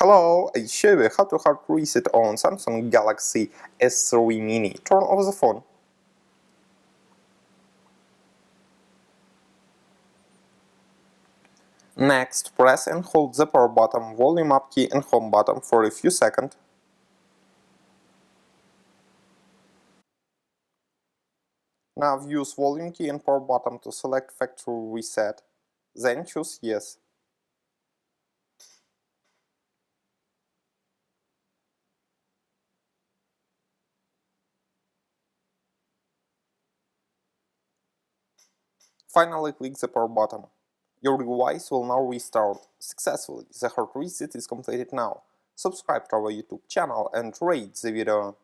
Hello, I show you how to hard reset on Samsung Galaxy S3 Mini. Turn off the phone. Next, press and hold the power button, volume up key and home button for a few seconds. Now use volume key and power button to select factory reset. Then choose yes. Finally click the power button. Your device will now restart successfully. The hard reset is completed now. Subscribe to our YouTube channel and rate the video.